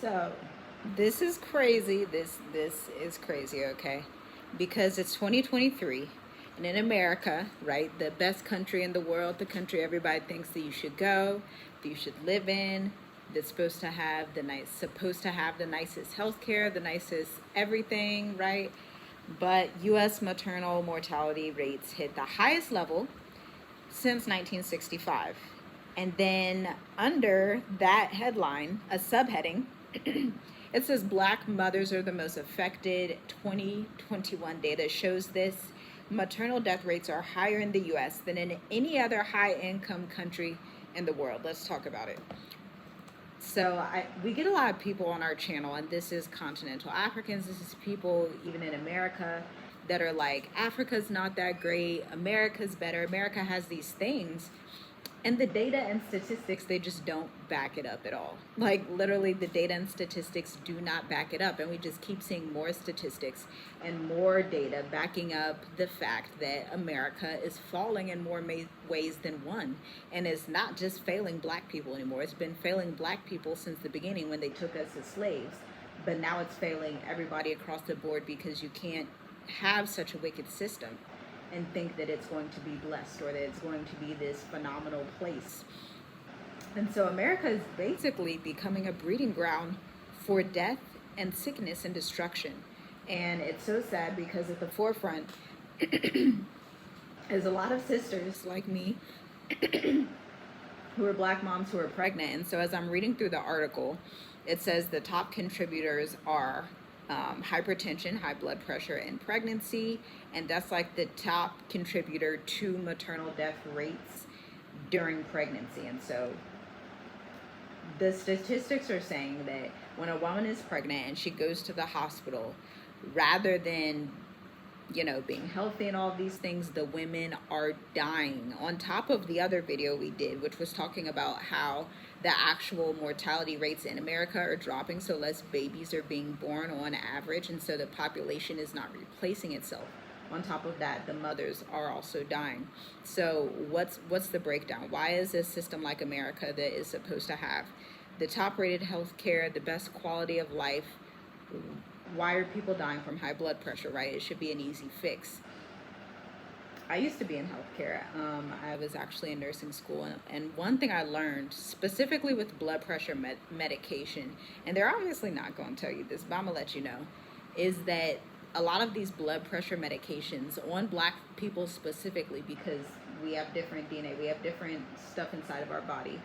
So, this is crazy. This is crazy, okay? Because it's 2023 and in America, right? The best country in the world, the country everybody thinks that you should go, that you should live in, that's supposed to have the nicest healthcare, the nicest everything, right? But US maternal mortality rates hit the highest level since 1965. And then under that headline, a subheading, it says Black mothers are the most affected. 2021 data shows this. Maternal death rates are higher in the US than in any other high income country in the world. Let's talk about it. So we get a lot of people on our channel, and this is continental Africans. This is people even in America that are like, Africa's not that great, America's better, America has these things. And the data and statistics, they just don't back it up at all. Like literally the data and statistics do not back it up. And we just keep seeing more statistics and more data backing up the fact that America is falling in more ways than one. And it's not just failing Black people anymore. It's been failing Black people since the beginning when they took us as slaves. But now it's failing everybody across the board because you can't have such a wicked system and think that it's going to be blessed or that it's going to be this phenomenal place. And so America is basically becoming a breeding ground for death and sickness and destruction. And it's so sad because at the forefront is a lot of sisters like me who are Black moms who are pregnant. And so as I'm reading through the article, it says the top contributors are hypertension, high blood pressure, and pregnancy. And that's like the top contributor to maternal death rates during pregnancy. And so the statistics are saying that when a woman is pregnant and she goes to the hospital, rather than being healthy and all these things, the women are dying. On top of the other video we did, which was talking about how the actual mortality rates in America are dropping, so less babies are being born on average, and so the population is not replacing itself. On top of that, the mothers are also dying. So what's the breakdown? Why is a system like America that is supposed to have the top rated health care, the best quality of life, why are people dying from high blood pressure, right? It should be an easy fix. I used to be in healthcare. I was actually in nursing school. And one thing I learned, specifically with blood pressure medication, and they're obviously not going to tell you this, but I'm going to let you know, is that a lot of these blood pressure medications on Black people specifically, because we have different DNA, we have different stuff inside of our body,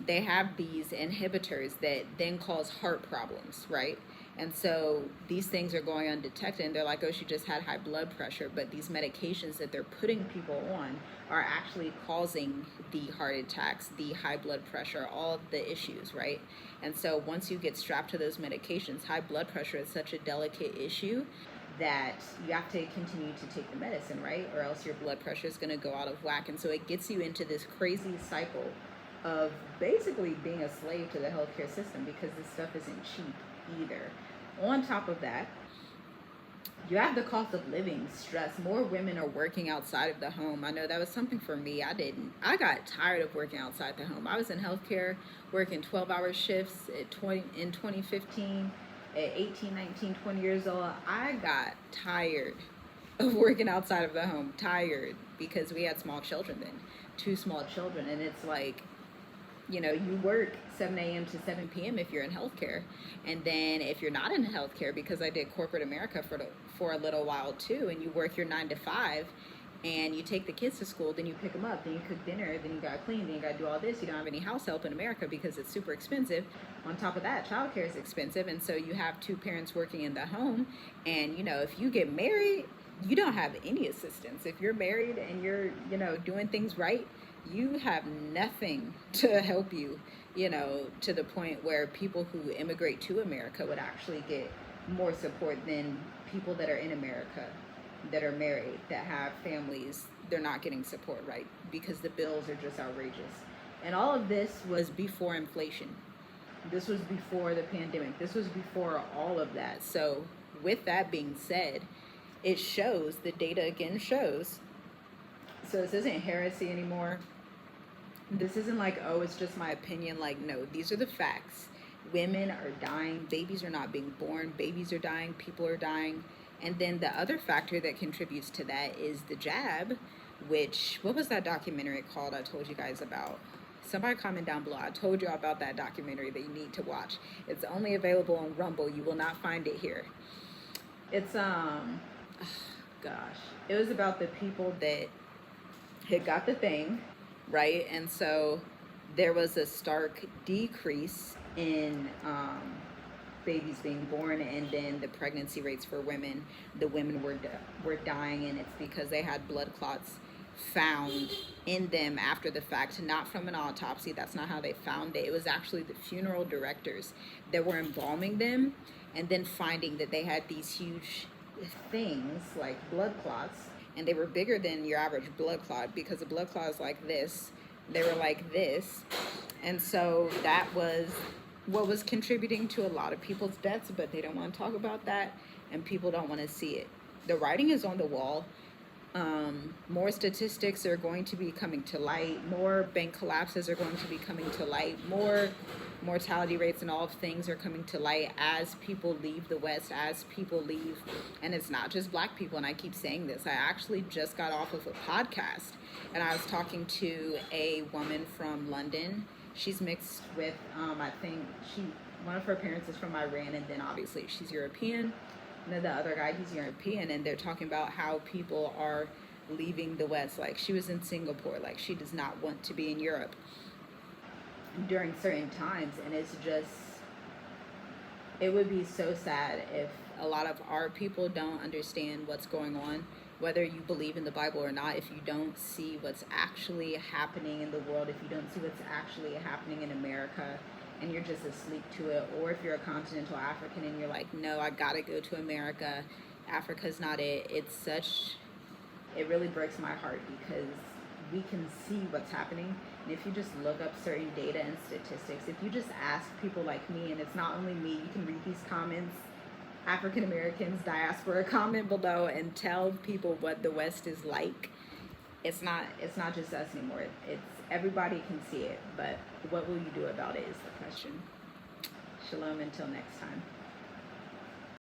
they have these inhibitors that then cause heart problems, right? And so these things are going undetected, and they're like, oh, she just had high blood pressure. But these medications that they're putting people on are actually causing the heart attacks, the high blood pressure, all of the issues, right? And so once you get strapped to those medications, high blood pressure is such a delicate issue that you have to continue to take the medicine, right? Or else your blood pressure is going to go out of whack. And so it gets you into this crazy cycle of basically being a slave to the healthcare system, because this stuff isn't cheap either. On top of that, you have the cost of living stress. More women are working outside of the home. I know that was something for me. I got tired of working outside the home. I was in healthcare working 12-hour shifts in 2015 at 18, 19, 20 years old. I got tired of working outside of the home, tired, because we had small children then, 2 small children. And it's like, you work 7 a.m. to 7 p.m. if you're in healthcare. And then if you're not in healthcare, because I did corporate America for a little while too, and you work your 9 to 5 and you take the kids to school, then you pick them up, then you cook dinner, then you got to clean, then you got to do all this. You don't have any house help in America because it's super expensive. On top of that, childcare is expensive. And so you have 2 parents working in the home. And, if you get married, you don't have any assistance. If you're married and you're, doing things right, you have nothing to help you, to the point where people who immigrate to America would actually get more support than people that are in America, that are married, that have families. They're not getting support, right? Because the bills are just outrageous. And all of this was before inflation. This was before the pandemic. This was before all of that. So with that being said, it shows, the data again shows, so this isn't heresy anymore. This isn't like, oh, it's just my opinion. Like, no, these are the facts Women are dying, babies are not being born, babies are dying, people are dying. And then the other factor that contributes to that is the jab, which, what was that documentary called I told you guys about? Somebody comment down below. I told you about that documentary that you need to watch. It's only available on Rumble. You will not find it here. It's gosh, it was about the people that had got the thing, right? And so there was a stark decrease in babies being born, and then the pregnancy rates for women, the women were dying, and it's because they had blood clots found in them after the fact, not from an autopsy. That's not how they found it. It was actually the funeral directors that were embalming them and then finding that they had these huge things like blood clots, and they were bigger than your average blood clot, because a blood clot is like this. They were like this. And so that was what was contributing to a lot of people's deaths, but they don't want to talk about that, and people don't want to see it. The writing is on the wall. More statistics are going to be coming to light. More bank collapses are going to be coming to light. More mortality rates and all of things are coming to light as people leave the West, as people leave. And it's not just black people, and I keep saying this. I actually just got off of a podcast, and I was talking to a woman from London. She's mixed with, I think one of her parents is from Iran, and then obviously she's European. And then the other guy, he's European, and they're talking about how people are leaving the West. Like, she was in Singapore. Like, she does not want to be in Europe during certain times. And it's just, it would be so sad if a lot of our people don't understand what's going on, whether you believe in the Bible or not. If you don't see what's actually happening in the world, if you don't see what's actually happening in America, and you're just asleep to it, or if you're a continental African and you're like, no, I gotta go to America, Africa's not it. It really breaks my heart, because we can see what's happening. And if you just look up certain data and statistics, if you just ask people like me, and it's not only me, you can read these comments, African Americans, diaspora, comment below and tell people what the West is like. It's not just us anymore. It's everybody can see it, but what will you do about it is the question. Shalom until next time.